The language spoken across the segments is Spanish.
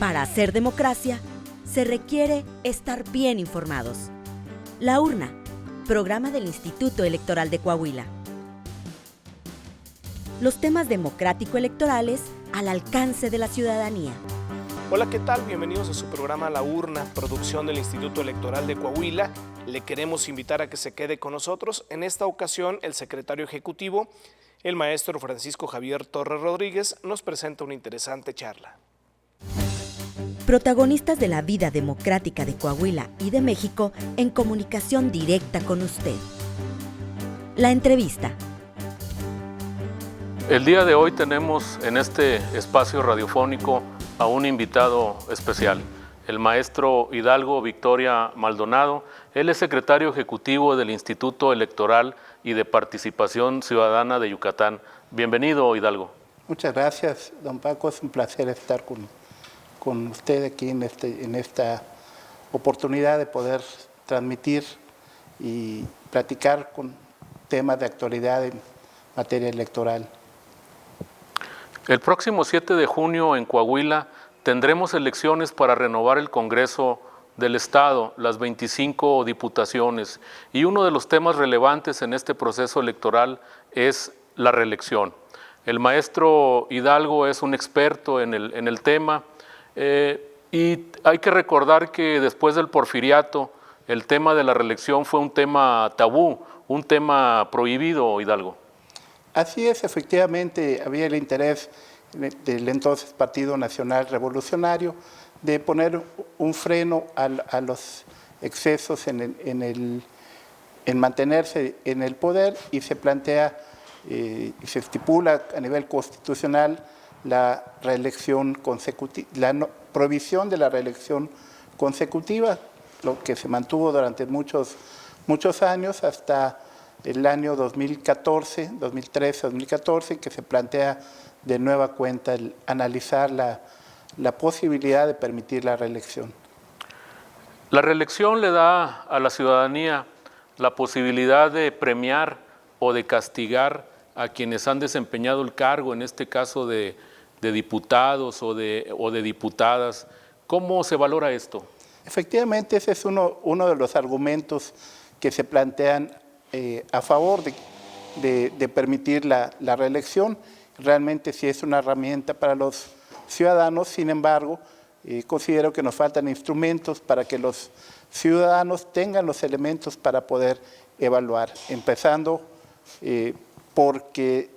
Para hacer democracia, se requiere estar bien informados. La Urna, programa del Instituto Electoral de Coahuila. Los temas democrático-electorales al alcance de la ciudadanía. Hola, ¿qué tal? Bienvenidos a su programa La Urna, producción del Instituto Electoral de Coahuila. Le queremos invitar a que se quede con nosotros. En esta ocasión, el secretario ejecutivo, el maestro Francisco Javier Torres Rodríguez, nos presenta una interesante charla. Protagonistas de la vida democrática de Coahuila y de México en comunicación directa con usted. La entrevista. El día de hoy tenemos en este espacio radiofónico a un invitado especial, el maestro Hidalgo Victoria Maldonado. Él es secretario ejecutivo del Instituto Electoral y de Participación Ciudadana de Yucatán. Bienvenido, Hidalgo. Muchas gracias, don Paco. Es un placer estar con usted aquí en esta oportunidad de poder transmitir y platicar con temas de actualidad en materia electoral. El próximo 7 de junio en Coahuila tendremos elecciones para renovar el Congreso del Estado, las 25 diputaciones, y uno de los temas relevantes en este proceso electoral es la reelección. El maestro Hidalgo es un experto en el tema, y hay que recordar que después del porfiriato el tema de la reelección fue un tema tabú, un tema prohibido, Hidalgo. Así es, efectivamente había el interés del entonces Partido Nacional Revolucionario de poner un freno a los excesos en mantenerse en el poder, y se plantea y se estipula a nivel constitucional la reelección consecutiva, prohibición de la reelección consecutiva, lo que se mantuvo durante muchos años hasta el año 2013-2014, que se plantea de nueva cuenta el analizar la posibilidad de permitir la reelección. La reelección le da a la ciudadanía la posibilidad de premiar o de castigar a quienes han desempeñado el cargo, en este caso de diputados o de diputadas. ¿Cómo se valora esto? Efectivamente, ese es uno de los argumentos que se plantean a favor de permitir la reelección. Realmente sí es una herramienta para los ciudadanos. Sin embargo, considero que nos faltan instrumentos para que los ciudadanos tengan los elementos para poder evaluar, empezando porque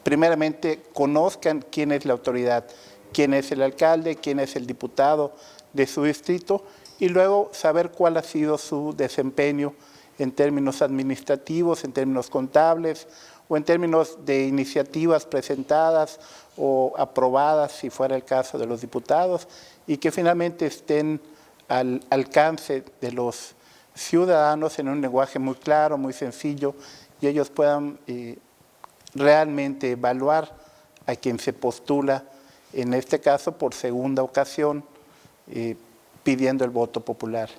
primeramente conozcan quién es la autoridad, quién es el alcalde, quién es el diputado de su distrito, y luego saber cuál ha sido su desempeño en términos administrativos, en términos contables o en términos de iniciativas presentadas o aprobadas, si fuera el caso de los diputados, y que finalmente estén al alcance de los ciudadanos en un lenguaje muy claro, muy sencillo, y ellos puedan realmente evaluar a quien se postula, en este caso por segunda ocasión, pidiendo el voto popular.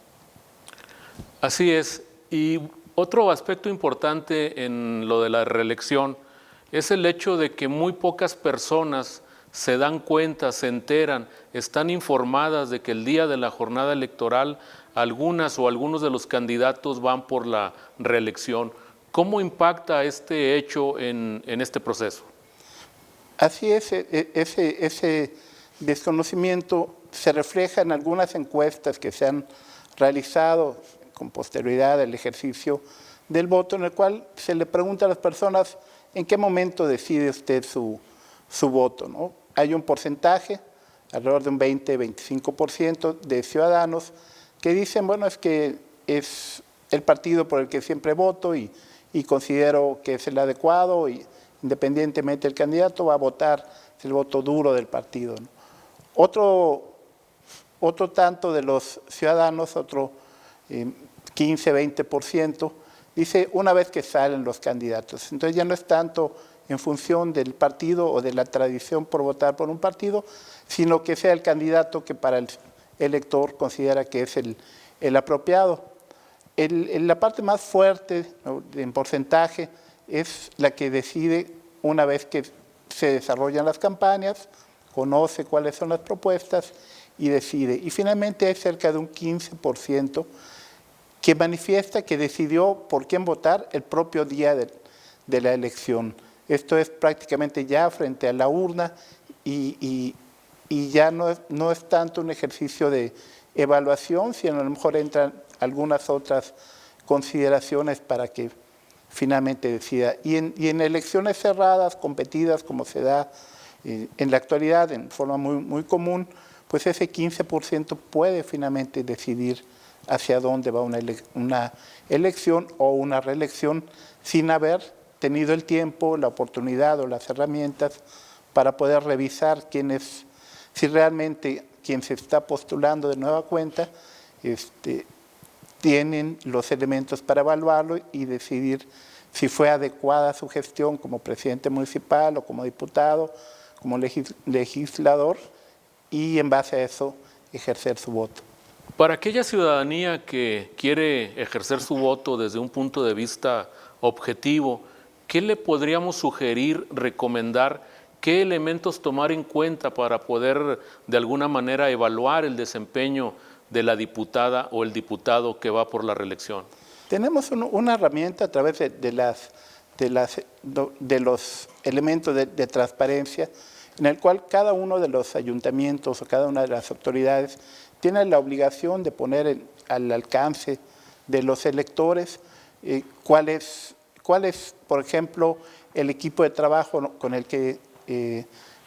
Así es. Y otro aspecto importante en lo de la reelección es el hecho de que muy pocas personas se dan cuenta, se enteran, están informadas de que el día de la jornada electoral algunas o algunos de los candidatos van por la reelección. ¿Cómo impacta este hecho en este proceso? Así es, ese desconocimiento se refleja en algunas encuestas que se han realizado con posterioridad al ejercicio del voto, en el cual se le pregunta a las personas en qué momento decide usted su voto, ¿no? Hay un porcentaje, alrededor de un 20-25% de ciudadanos que dicen, bueno, es que es el partido por el que siempre voto y considero que es el adecuado, y independientemente del candidato va a votar, es el voto duro del partido, ¿no? Otro tanto de los ciudadanos, otro 15-20%, dice una vez que salen los candidatos. Entonces ya no es tanto en función del partido o de la tradición por votar por un partido, sino que sea el candidato que para el elector considera que es el apropiado. La parte más fuerte, ¿no?, en porcentaje, es la que decide una vez que se desarrollan las campañas, conoce cuáles son las propuestas y decide. Y finalmente hay cerca de un 15% que manifiesta que decidió por quién votar el propio día de la elección. Esto es prácticamente ya frente a la urna y ya no es tanto un ejercicio de evaluación, sino a lo mejor entran algunas otras consideraciones para que finalmente decida. Y en elecciones cerradas, competidas, como se da en la actualidad en forma muy común, pues ese 15% puede finalmente decidir hacia dónde va una elección o una reelección sin haber tenido el tiempo, la oportunidad o las herramientas para poder revisar si realmente quien se está postulando de nueva cuenta tienen los elementos para evaluarlo y decidir si fue adecuada su gestión como presidente municipal o como diputado, como legislador, y en base a eso ejercer su voto. Para aquella ciudadanía que quiere ejercer su voto desde un punto de vista objetivo, ¿qué le podríamos sugerir, recomendar? ¿Qué elementos tomar en cuenta para poder de alguna manera evaluar el desempeño de la diputada o el diputado que va por la reelección? Tenemos una herramienta a través de los elementos de transparencia, en el cual cada uno de los ayuntamientos o cada una de las autoridades tiene la obligación de poner al alcance de los electores cuál es, por ejemplo, el equipo de trabajo con el que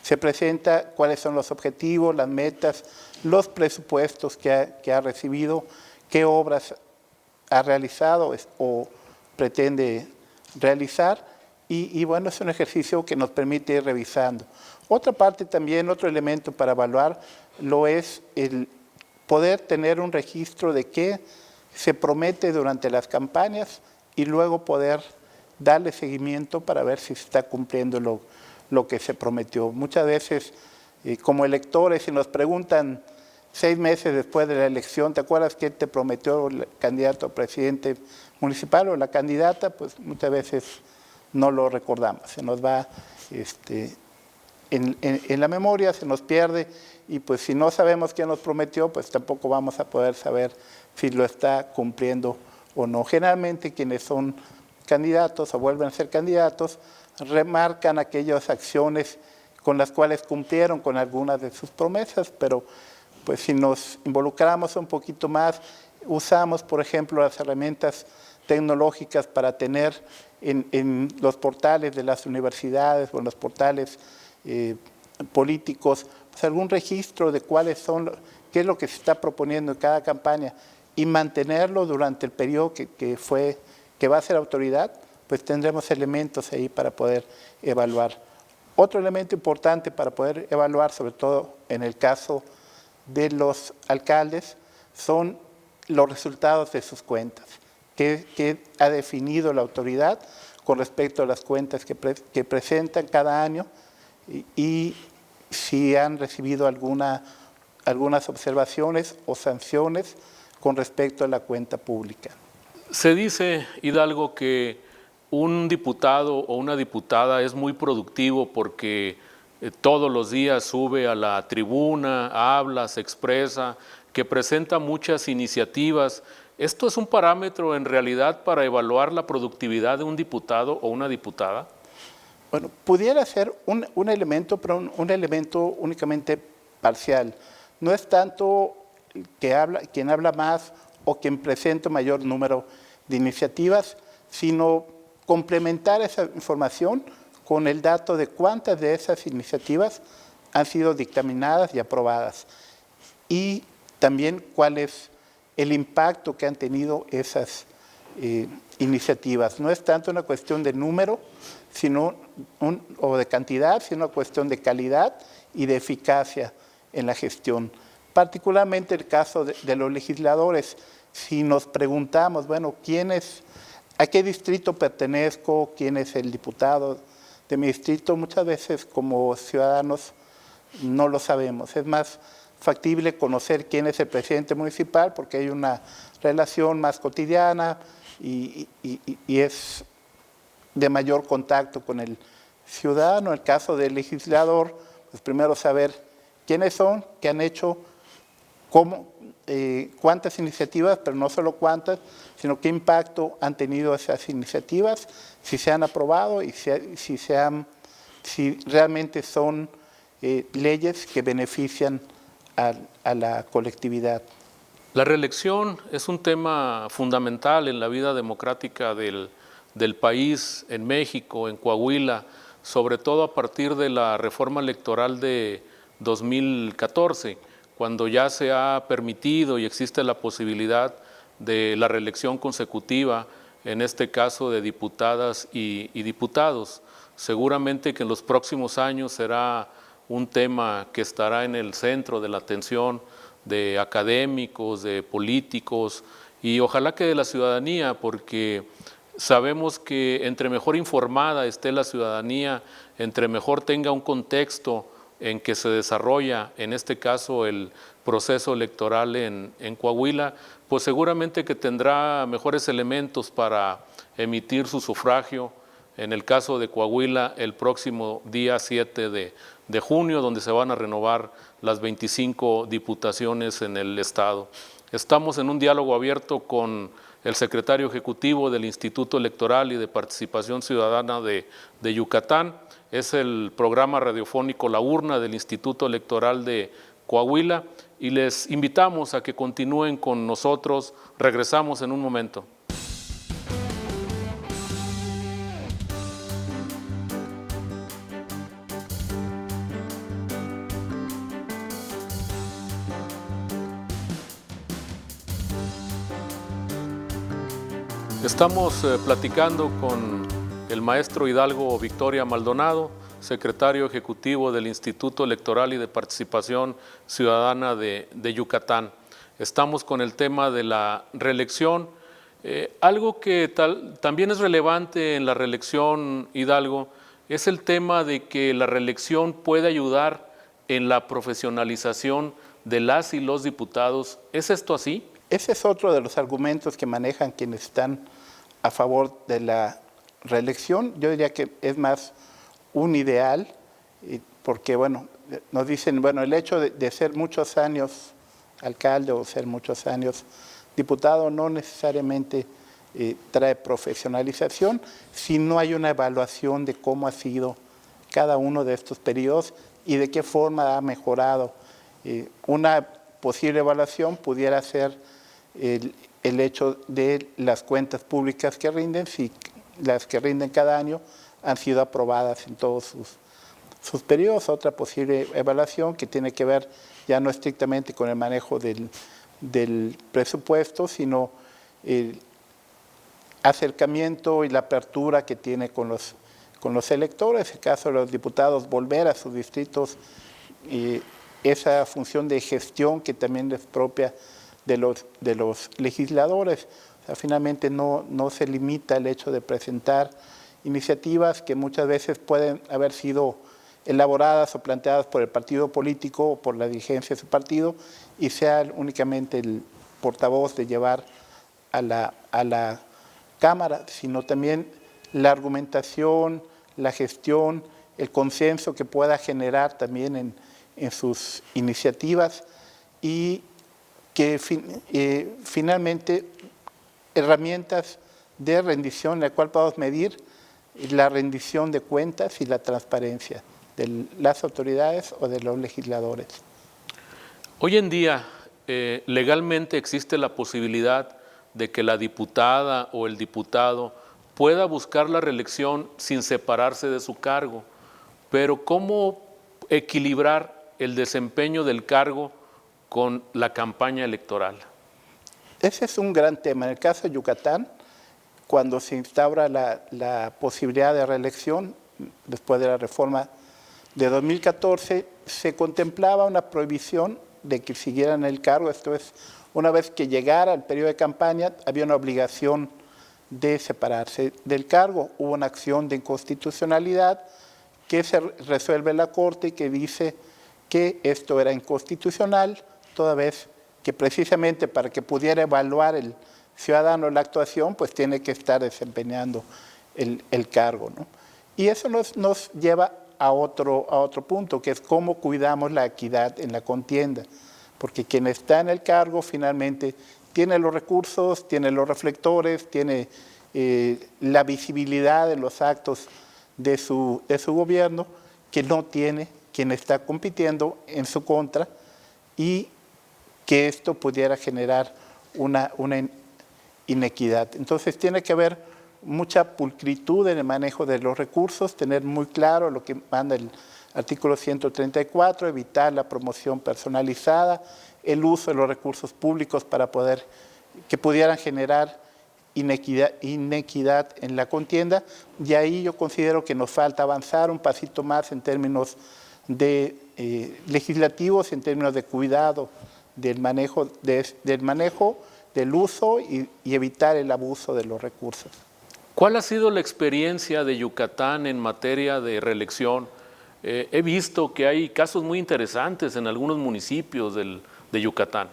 se presenta, cuáles son los objetivos, las metas, los presupuestos que ha recibido, qué obras ha realizado o pretende realizar, y bueno, es un ejercicio que nos permite ir revisando. Otra parte también, otro elemento para evaluar, lo es el poder tener un registro de qué se promete durante las campañas y luego poder darle seguimiento para ver si se está cumpliendo lo que se prometió. Muchas veces, como electores, si nos preguntan 6 meses después de la elección, ¿te acuerdas qué te prometió el candidato a presidente municipal o la candidata? Pues muchas veces no lo recordamos, se nos va en la memoria, se nos pierde, y pues si no sabemos quién nos prometió, pues tampoco vamos a poder saber si lo está cumpliendo o no. Generalmente quienes son candidatos o vuelven a ser candidatos remarcan aquellas acciones con las cuales cumplieron con algunas de sus promesas, pero pues si nos involucramos un poquito más, usamos por ejemplo las herramientas tecnológicas para tener en los portales de las universidades o en los portales políticos pues algún registro de qué es lo que se está proponiendo en cada campaña y mantenerlo durante el periodo que va a ser autoridad, pues tendremos elementos ahí para poder evaluar. Otro elemento importante para poder evaluar, sobre todo en el caso de los alcaldes, son los resultados de sus cuentas, que ha definido la autoridad con respecto a las cuentas que presentan cada año y si han recibido algunas observaciones o sanciones con respecto a la cuenta pública. Se dice, Hidalgo, que un diputado o una diputada es muy productivo porque todos los días sube a la tribuna, habla, se expresa, que presenta muchas iniciativas. ¿Esto es un parámetro en realidad para evaluar la productividad de un diputado o una diputada? Bueno, pudiera ser un elemento, pero un elemento únicamente parcial. No es tanto quien habla más o quien presenta mayor número de iniciativas, sino complementar esa información con el dato de cuántas de esas iniciativas han sido dictaminadas y aprobadas y también cuál es el impacto que han tenido esas iniciativas. No es tanto una cuestión de número o de cantidad, sino una cuestión de calidad y de eficacia en la gestión. Particularmente el caso de los legisladores, si nos preguntamos, bueno, ¿a qué distrito pertenezco? ¿Quién es el diputado de mi distrito? Muchas veces como ciudadanos no lo sabemos. Es más factible conocer quién es el presidente municipal porque hay una relación más cotidiana y es de mayor contacto con el ciudadano. En el caso del legislador, pues primero saber quiénes son, qué han hecho, cómo, cuántas iniciativas, pero no solo cuántas, sino qué impacto han tenido esas iniciativas, si se han aprobado y si realmente son leyes que benefician a la colectividad. La reelección es un tema fundamental en la vida democrática del país, en México, en Coahuila, sobre todo a partir de la reforma electoral de 2014, cuando ya se ha permitido y existe la posibilidad de la reelección consecutiva, en este caso de diputadas y diputados. Seguramente que en los próximos años será un tema que estará en el centro de la atención de académicos, de políticos y ojalá que de la ciudadanía, porque sabemos que entre mejor informada esté la ciudadanía, entre mejor tenga un contexto en que se desarrolla, en este caso el proceso electoral en Coahuila, pues seguramente que tendrá mejores elementos para emitir su sufragio, en el caso de Coahuila, el próximo día 7 de junio, donde se van a renovar las 25 diputaciones en el estado. Estamos en un diálogo abierto con el secretario ejecutivo del Instituto Electoral y de Participación Ciudadana de Yucatán, es el programa radiofónico La Urna del Instituto Electoral de Coahuila y les invitamos a que continúen con nosotros. Regresamos en un momento. Estamos platicando con el maestro Hidalgo Victoria Maldonado, secretario ejecutivo del Instituto Electoral y de Participación Ciudadana de Yucatán. Estamos con el tema de la reelección. Algo que también es relevante en la reelección, Hidalgo, es el tema de que la reelección puede ayudar en la profesionalización de las y los diputados. ¿Es esto así? Ese es otro de los argumentos que manejan quienes están a favor de la reelección. Yo diría que es más un ideal, porque bueno, nos dicen, bueno, el hecho de ser muchos años alcalde o ser muchos años diputado no necesariamente trae profesionalización si no hay una evaluación de cómo ha sido cada uno de estos periodos y de qué forma ha mejorado. Una posible evaluación pudiera ser el hecho de las cuentas públicas que rinden, si las que rinden cada año han sido aprobadas en todos sus periodos. Otra posible evaluación que tiene que ver ya no estrictamente con el manejo del presupuesto, sino el acercamiento y la apertura que tiene con los electores, en el caso de los diputados, volver a sus distritos, esa función de gestión que también es propia de los legisladores. O sea, finalmente no se limita el hecho de presentar iniciativas que muchas veces pueden haber sido elaboradas o planteadas por el partido político o por la dirigencia de su partido y sea únicamente el portavoz de llevar a la Cámara, sino también la argumentación, la gestión, el consenso que pueda generar también en sus iniciativas y que finalmente herramientas de rendición en la cual podamos medir la rendición de cuentas y la transparencia de las autoridades o de los legisladores. Hoy en día, legalmente existe la posibilidad de que la diputada o el diputado pueda buscar la reelección sin separarse de su cargo, pero ¿cómo equilibrar el desempeño del cargo con la campaña electoral? Ese es un gran tema. En el caso de Yucatán, cuando se instaura la posibilidad de reelección, después de la reforma de 2014, se contemplaba una prohibición de que siguieran el cargo. Esto es, una vez que llegara el periodo de campaña, había una obligación de separarse del cargo. Hubo una acción de inconstitucionalidad que se resuelve en la Corte y que dice que esto era inconstitucional, toda vez que precisamente para que pudiera evaluar el ciudadano la actuación, pues tiene que estar desempeñando el cargo, ¿no? Y eso nos lleva a otro punto, que es cómo cuidamos la equidad en la contienda, porque quien está en el cargo finalmente tiene los recursos, tiene los reflectores, tiene la visibilidad de los actos de su gobierno, que no tiene quien está compitiendo en su contra, y que esto pudiera generar una inequidad. Entonces tiene que haber mucha pulcritud en el manejo de los recursos, tener muy claro lo que manda el artículo 134, evitar la promoción personalizada, el uso de los recursos públicos para que pudieran generar inequidad en la contienda, y ahí yo considero que nos falta avanzar un pasito más en términos de legislativos, en términos de cuidado del manejo, del uso y evitar el abuso de los recursos. ¿Cuál ha sido la experiencia de Yucatán en materia de reelección? He visto que hay casos muy interesantes en algunos municipios de Yucatán.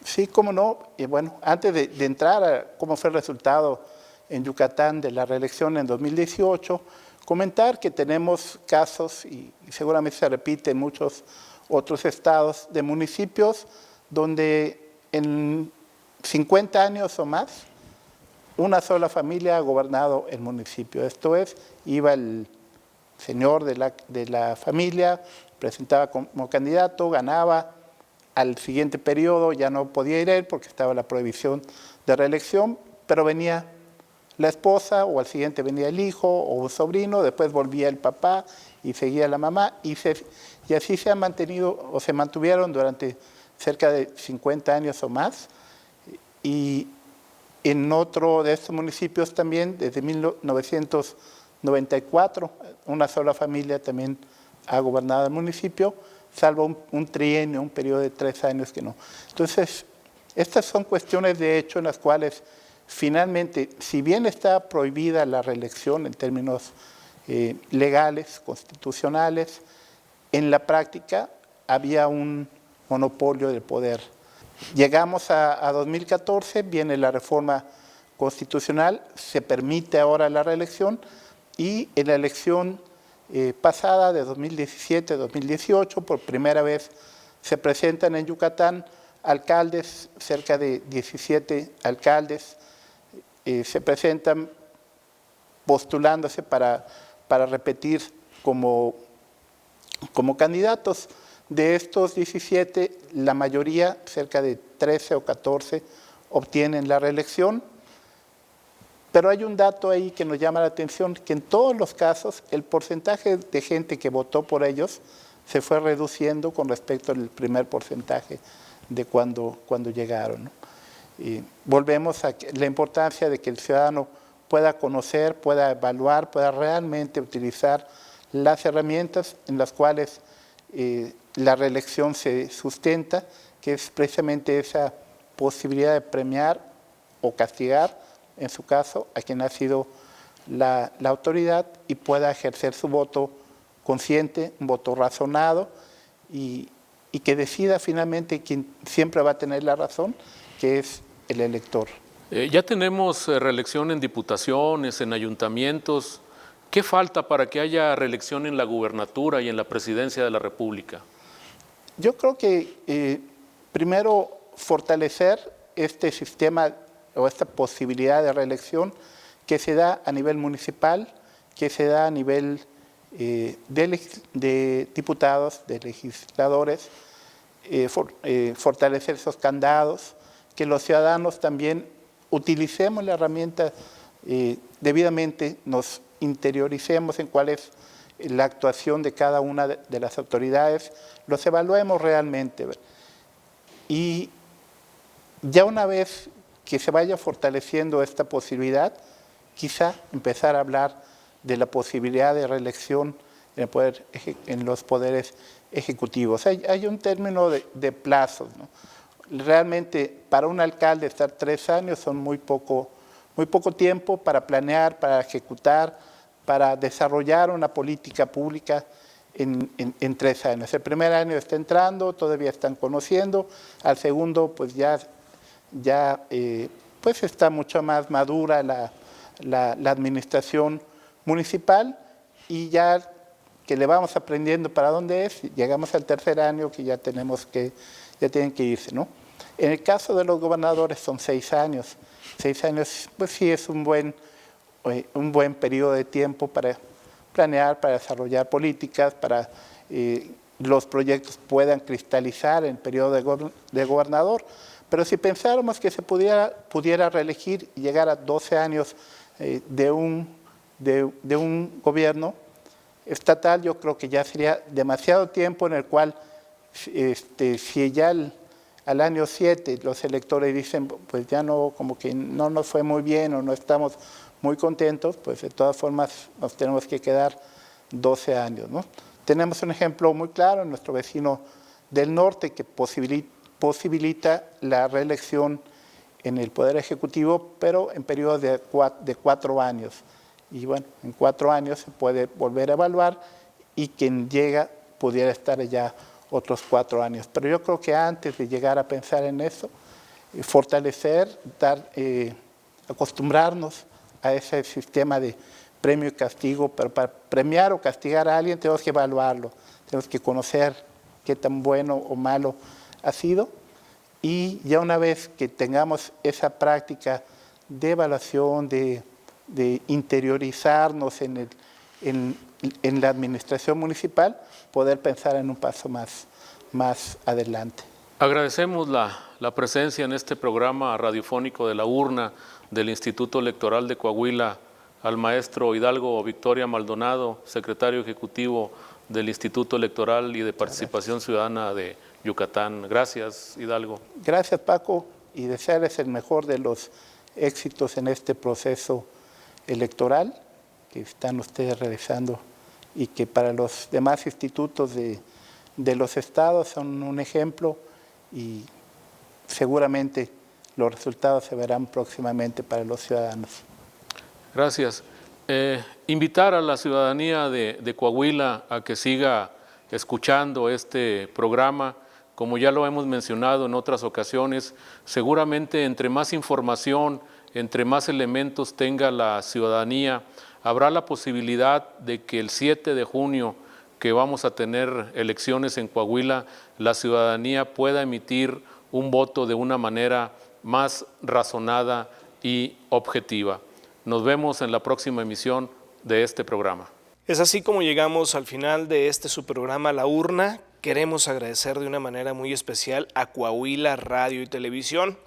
Sí, cómo no. Y bueno, antes de entrar a cómo fue el resultado en Yucatán de la reelección en 2018, comentar que tenemos casos, y seguramente se repite en muchos otros estados, de municipios donde en 50 años o más, una sola familia ha gobernado el municipio. Esto es, iba el señor de la familia, presentaba como candidato, ganaba, al siguiente periodo ya no podía ir él porque estaba la prohibición de reelección, pero venía la esposa, o al siguiente venía el hijo o un sobrino, después volvía el papá y seguía la mamá, y así se han mantenido o se mantuvieron durante cerca de 50 años o más. Y en otro de estos municipios también, desde 1994, una sola familia también ha gobernado el municipio, salvo un trienio, un periodo de 3 años que no. Entonces, estas son cuestiones de hecho en las cuales finalmente, si bien está prohibida la reelección en términos legales, constitucionales, en la práctica había un monopolio del poder. Llegamos a 2014, viene la reforma constitucional, se permite ahora la reelección, y en la elección pasada de 2017-2018, por primera vez se presentan en Yucatán alcaldes, cerca de 17 alcaldes se presentan postulándose para repetir como candidatos. De estos 17, la mayoría, cerca de 13 o 14, obtienen la reelección, pero hay un dato ahí que nos llama la atención, que en todos los casos el porcentaje de gente que votó por ellos se fue reduciendo con respecto al primer porcentaje de cuando llegaron, ¿no? Y volvemos a la importancia de que el ciudadano pueda conocer, pueda evaluar, pueda realmente utilizar las herramientas en las cuales la reelección se sustenta, que es precisamente esa posibilidad de premiar o castigar, en su caso, a quien ha sido la autoridad, y pueda ejercer su voto consciente, un voto razonado, y que decida finalmente quien siempre va a tener la razón, que es el elector. Ya tenemos reelección en diputaciones, en ayuntamientos. ¿Qué falta para que haya reelección en la gubernatura y en la presidencia de la República? Yo creo que primero fortalecer este sistema o esta posibilidad de reelección que se da a nivel municipal, que se da a nivel de diputados, de legisladores, fortalecer esos candados, que los ciudadanos también utilicemos la herramienta debidamente, nos interioricemos en cuál es la actuación de cada una de las autoridades, los evaluemos realmente. Y ya una vez que se vaya fortaleciendo esta posibilidad, quizá empezar a hablar de la posibilidad de reelección en los poderes ejecutivos. Hay un término de plazos, ¿no? Realmente para un alcalde estar 3 años son muy poco tiempo para planear, para ejecutar, para desarrollar una política pública en 3 años. El primer año está entrando, todavía están conociendo, al segundo pues ya pues está mucho más madura la administración municipal, y ya que le vamos aprendiendo para dónde es, llegamos al tercer año que ya tienen que irse, ¿no? En el caso de los gobernadores son 6 años. 6 años, pues sí es un buen periodo de tiempo para planear, para desarrollar políticas, para los proyectos puedan cristalizar en el periodo de gobernador. Pero si pensáramos que se pudiera reelegir y llegar a 12 años de un gobierno estatal, yo creo que ya sería demasiado tiempo en el cual, si ya al año 7 los electores dicen, pues ya no, como que no nos fue muy bien o no estamos muy contentos, pues de todas formas nos tenemos que quedar 12 años, ¿no? Tenemos un ejemplo muy claro en nuestro vecino del norte que posibilita la reelección en el Poder Ejecutivo, pero en periodos de 4 años. Y bueno, en 4 años se puede volver a evaluar y quien llega pudiera estar ya otros 4 años. Pero yo creo que antes de llegar a pensar en eso, fortalecer, acostumbrarnos a ese sistema de premio y castigo, pero para premiar o castigar a alguien tenemos que evaluarlo, tenemos que conocer qué tan bueno o malo ha sido, y ya una vez que tengamos esa práctica de evaluación, de interiorizarnos en la administración municipal, poder pensar en un paso más adelante. Agradecemos la presencia en este programa radiofónico de La Urna del Instituto Electoral de Coahuila al maestro Hidalgo Victoria Maldonado, secretario ejecutivo del Instituto Electoral y de Participación Ciudadana de Yucatán. Gracias, Hidalgo. Gracias, Paco, y desearles el mejor de los éxitos en este proceso electoral que están ustedes realizando y que para los demás institutos de los estados son un ejemplo, y seguramente los resultados se verán próximamente para los ciudadanos. Gracias. Invitar a la ciudadanía de Coahuila a que siga escuchando este programa. Como ya lo hemos mencionado en otras ocasiones, seguramente entre más información, entre más elementos tenga la ciudadanía, habrá la posibilidad de que el 7 de junio, que vamos a tener elecciones en Coahuila, la ciudadanía pueda emitir un voto de una manera más razonada y objetiva. Nos vemos en la próxima emisión de este programa. Es así como llegamos al final de su programa La Urna. Queremos agradecer de una manera muy especial a Coahuila Radio y Televisión.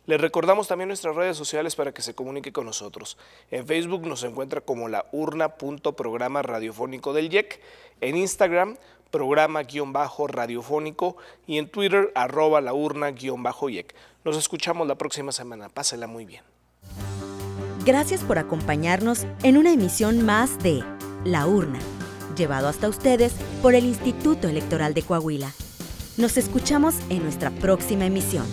Les recordamos también nuestras redes sociales para que se comunique con nosotros. En Facebook nos encuentra como laurna.programa radiofónico del IEC, en Instagram programa-radiofónico y en Twitter @laurna-IEC. Nos escuchamos la próxima semana. Pásela muy bien. Gracias por acompañarnos en una emisión más de La Urna, llevado hasta ustedes por el Instituto Electoral de Coahuila. Nos escuchamos en nuestra próxima emisión.